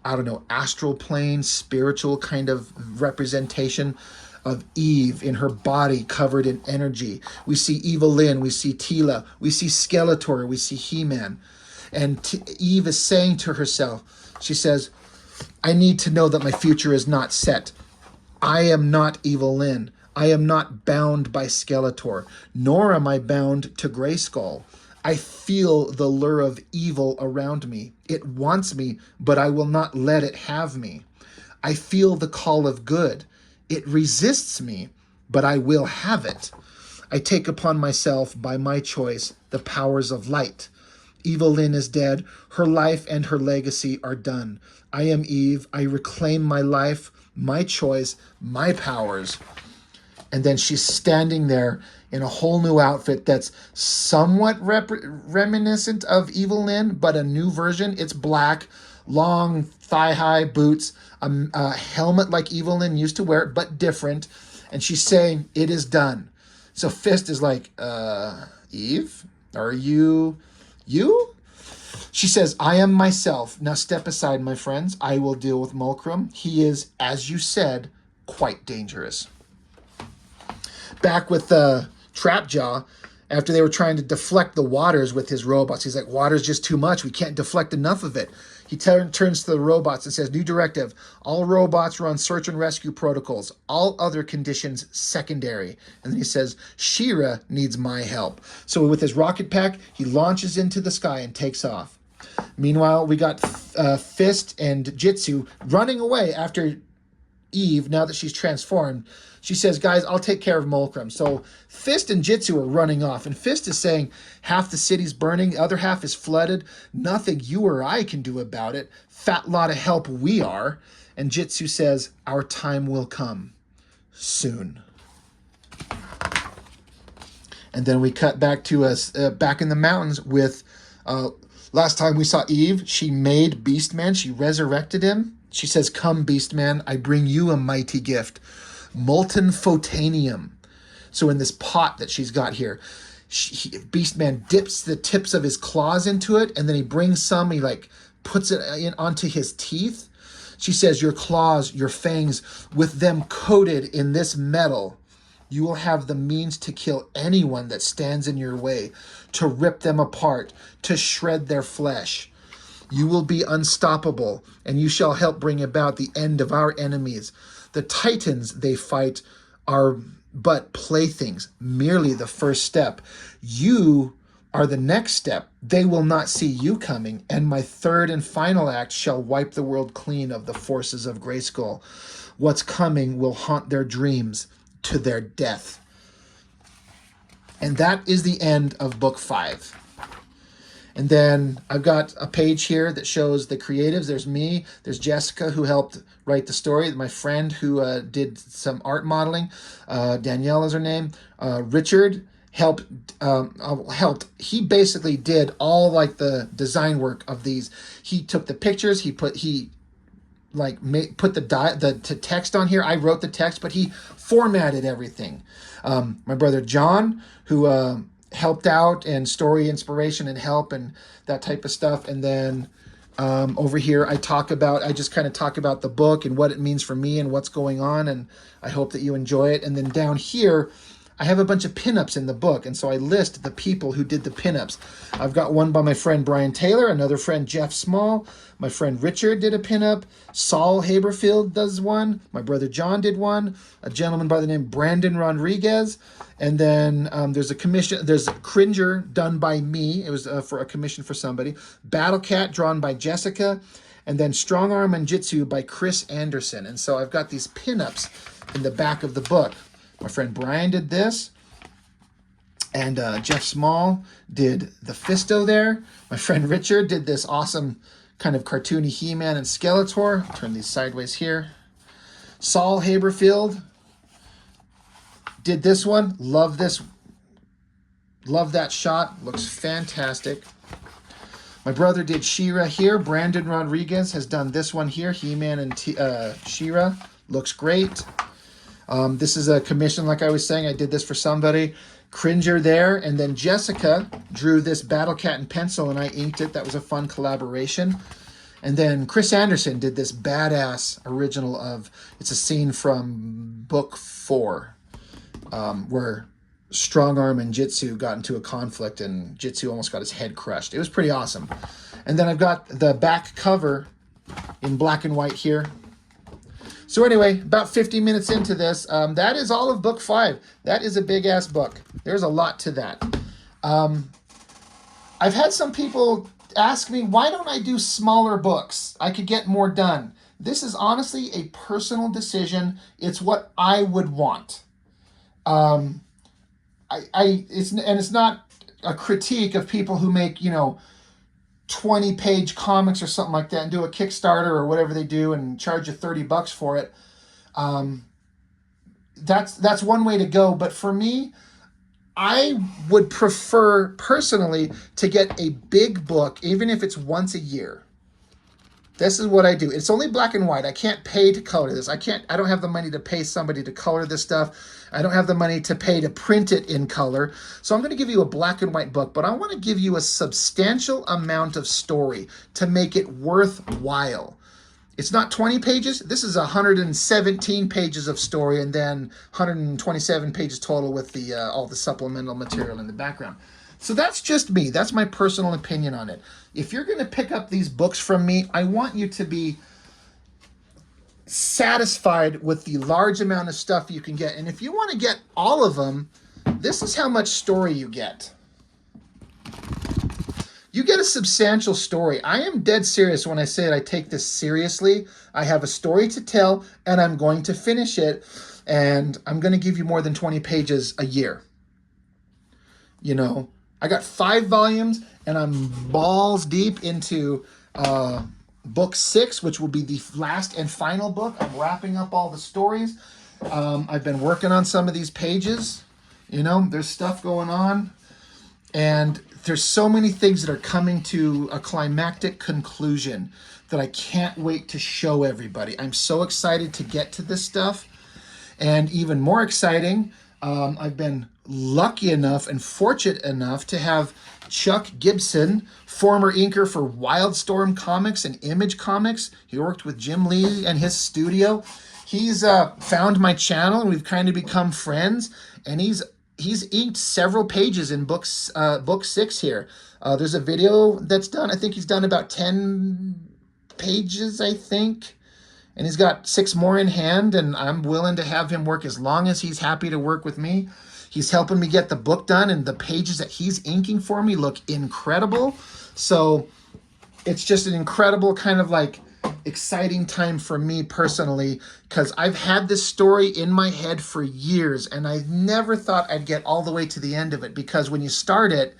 I don't know, astral plane, spiritual kind of representation of Eve in her body covered in energy. We see Evil Lyn, we see Tila, we see Skeletor, we see He-Man. And Eve is saying to herself, she says, I need to know that my future is not set. I am not Evil Lyn. I am not bound by Skeletor, nor am I bound to Grayskull. I feel the lure of evil around me. It wants me, but I will not let it have me. I feel the call of good. It resists me, but I will have it. I take upon myself, by my choice, the powers of light. Evil Lyn is dead. Her life and her legacy are done. I am Eve. I reclaim my life, my choice, my powers. And then she's standing there in a whole new outfit that's somewhat reminiscent of Evil Lyn, but a new version. It's black, long thigh-high boots, a helmet like Evil Lyn used to wear, but different. And she's saying, it is done. So Fist is like, Eve, are you? She says, I am myself. Now step aside, my friends. I will deal with Mulcrum. He is, as you said, quite dangerous. Back with Trapjaw, after they were trying to deflect the waters with his robots. He's like, water's just too much. We can't deflect enough of it. He turns to the robots and says, new directive. All robots run search and rescue protocols. All other conditions secondary. And then he says, She-Ra needs my help. So with his rocket pack, he launches into the sky and takes off. Meanwhile, we got Fist and Jitsu running away after Eve, now that she's transformed. She says, guys, I'll take care of Mulcrum. So Fist and Jitsu are running off. And Fist is saying, half the city's burning, the other half is flooded. Nothing you or I can do about it. Fat lot of help we are. And Jitsu says, our time will come soon. And then we cut back to us back in the mountains with, last time we saw Eve, she made Beastman. She resurrected him. She says, come, Beastman, I bring you a mighty gift. Molten photanium. So in this pot that she's got here, Beastman dips the tips of his claws into it, and then he brings some, he like puts it in onto his teeth. She says, your claws, your fangs, with them coated in this metal, you will have the means to kill anyone that stands in your way, to rip them apart, to shred their flesh. You will be unstoppable, and you shall help bring about the end of our enemies. The Titans they fight are but playthings, merely the first step. You are the next step. They will not see you coming, and my third and final act shall wipe the world clean of the forces of Grayskull. What's coming will haunt their dreams to their death. And that is the end of book 5. And then I've got a page here that shows the creatives. There's me. There's Jessica, who helped write the story. My friend who did some art modeling. Danielle is her name. Richard helped. He basically did all like the design work of these. He took the pictures. He put the text on here. I wrote the text, but he formatted everything. My brother John, who helped out, and story inspiration and help and that type of stuff. And then over here I just kind of talk about the book and what it means for me and what's going on, and I hope that you enjoy it. And then down here I have a bunch of pinups in the book, and so I list the people who did the pinups. I've got one by my friend Brian Taylor, another friend Jeff Small, my friend Richard did a pinup, Saul Haberfield does one, my brother John did one, a gentleman by the name Brandon Rodriguez, and then there's a Cringer done by me. It was for a commission for somebody. Battle Cat drawn by Jessica, and then Strong Arm and Jitsu by Chris Anderson. And so I've got these pinups in the back of the book. My friend Brian did this, and Jeff Small did the Fisto there. My friend Richard did this awesome kind of cartoony He-Man and Skeletor. Turn these sideways here. Saul Haberfield did this one. Love this. Love that shot. Looks fantastic. My brother did She-Ra here. Brandon Rodriguez has done this one here. He-Man and She-Ra. Looks great. This is a commission, like I was saying. I did this for somebody. Cringer there, and then Jessica drew this Battle Cat in pencil, and I inked it. That was a fun collaboration. And then Chris Anderson did this badass original of, it's a scene from book 4, where Strong Arm and Jitsu got into a conflict, and Jitsu almost got his head crushed. It was pretty awesome. And then I've got the back cover in black and white here. So anyway, about 50 minutes into this, that is all of book 5. That is a big-ass book. There's a lot to that. I've had some people ask me, why don't I do smaller books? I could get more done. This is honestly a personal decision. It's what I would want. It's not a critique of people who make, 20-page comics or something like that and do a Kickstarter or whatever they do and charge you $30 for it. That's one way to go. But for me, I would prefer personally to get a big book, even if it's once a year. This is what I do. It's only black and white. I can't pay to color this. I don't have the money to pay somebody to color this stuff. I don't have the money to pay to print it in color. So I'm going to give you a black and white book, but I want to give you a substantial amount of story to make it worthwhile. It's not 20 pages. This is 117 pages of story, and then 127 pages total with the all the supplemental material in the background. So that's just me. That's my personal opinion on it. If you're going to pick up these books from me, I want you to be satisfied with the large amount of stuff you can get. And if you want to get all of them, this is how much story you get. You get a substantial story. I am dead serious when I say that I take this seriously. I have a story to tell, and I'm going to finish it, and I'm going to give you more than 20 pages a year. I got 5 volumes, and I'm balls deep into book 6, which will be the last and final book. I'm wrapping up all the stories. I've been working on some of these pages. There's stuff going on, and there's so many things that are coming to a climactic conclusion that I can't wait to show everybody. I'm so excited to get to this stuff. And even more exciting, I've been lucky enough and fortunate enough to have Chuck Gibson, former inker for Wildstorm Comics and Image Comics. He worked with Jim Lee and his studio. He's found my channel, and we've kind of become friends. And he's inked several pages in book 6 here. There's a video that's done. I think he's done about 10 pages, I think. And he's got 6 more in hand, and I'm willing to have him work as long as he's happy to work with me. He's helping me get the book done, and the pages that he's inking for me look incredible. So it's just an incredible kind of exciting time for me personally, because I've had this story in my head for years, and I never thought I'd get all the way to the end of it, because when you start it,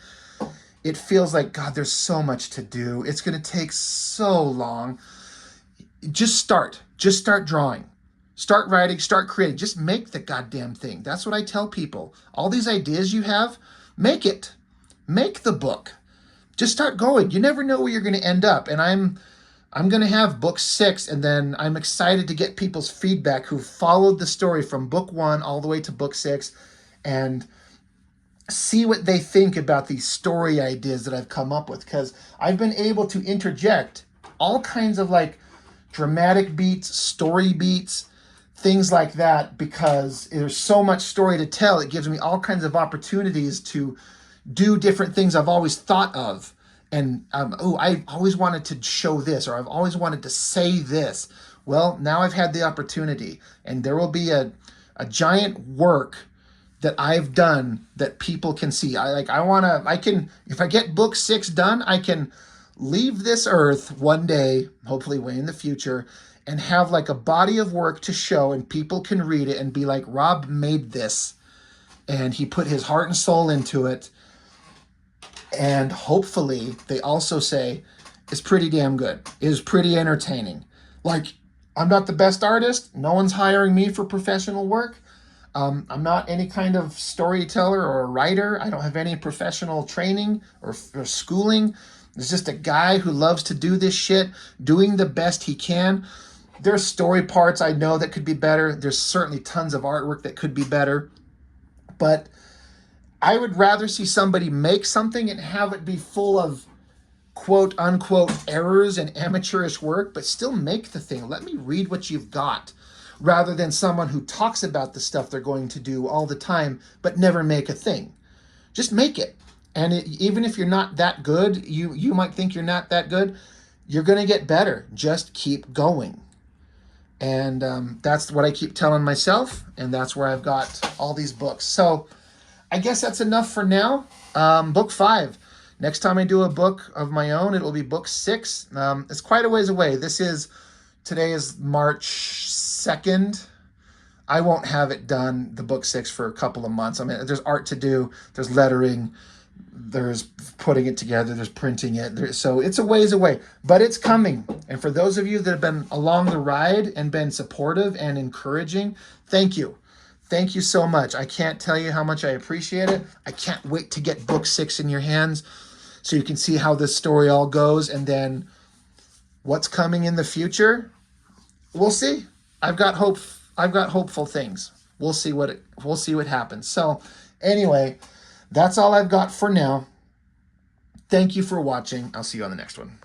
it feels like, God, there's so much to do. It's going to take so long. Just start drawing, start writing, start creating. Just make the goddamn thing. That's what I tell people. All these ideas you have, make it. Make the book. Just start going. You never know where you're going to end up. And I'm going to have book 6, and then I'm excited to get people's feedback who followed the story from book 1 all the way to book 6 and see what they think about these story ideas that I've come up with, because I've been able to interject all kinds of dramatic beats, story beats, things like that, because there's so much story to tell. It gives me all kinds of opportunities to do different things I've always thought of. And, I've always wanted to show this, or I've always wanted to say this. Well, now I've had the opportunity, and there will be a giant work that I've done that people can see. If I get book 6 done, I can leave this earth one day, hopefully way in the future, and have a body of work to show, and people can read it and be like, Rob made this, and he put his heart and soul into it. And hopefully they also say, it's pretty damn good. It is pretty entertaining. I'm not the best artist. No one's hiring me for professional work. I'm not any kind of storyteller or a writer. I don't have any professional training or schooling. There's just a guy who loves to do this shit, doing the best he can. There's story parts I know that could be better. There's certainly tons of artwork that could be better. But I would rather see somebody make something and have it be full of quote unquote errors and amateurish work, but still make the thing. Let me read what you've got, rather than someone who talks about the stuff they're going to do all the time but never make a thing. Just make it. And even if you're not that good, you might think you're not that good, you're going to get better. Just keep going. And that's what I keep telling myself, and that's where I've got all these books. So I guess that's enough for now. Book 5. Next time I do a book of my own, it'll be book 6. It's quite a ways away. Today is March 2nd. I won't have it done, the book 6, for a couple of months. I mean, there's art to do, there's lettering, there's putting it together, there's printing it. So it's a ways away, but it's coming. And for those of you that have been along the ride and been supportive and encouraging, thank you. Thank you so much. I can't tell you how much I appreciate it. I can't wait to get book 6 in your hands so you can see how this story all goes, and then what's coming in the future. We'll see. I've got hope. I've got hopeful things. We'll see what happens. So anyway, that's all I've got for now. Thank you for watching. I'll see you on the next one.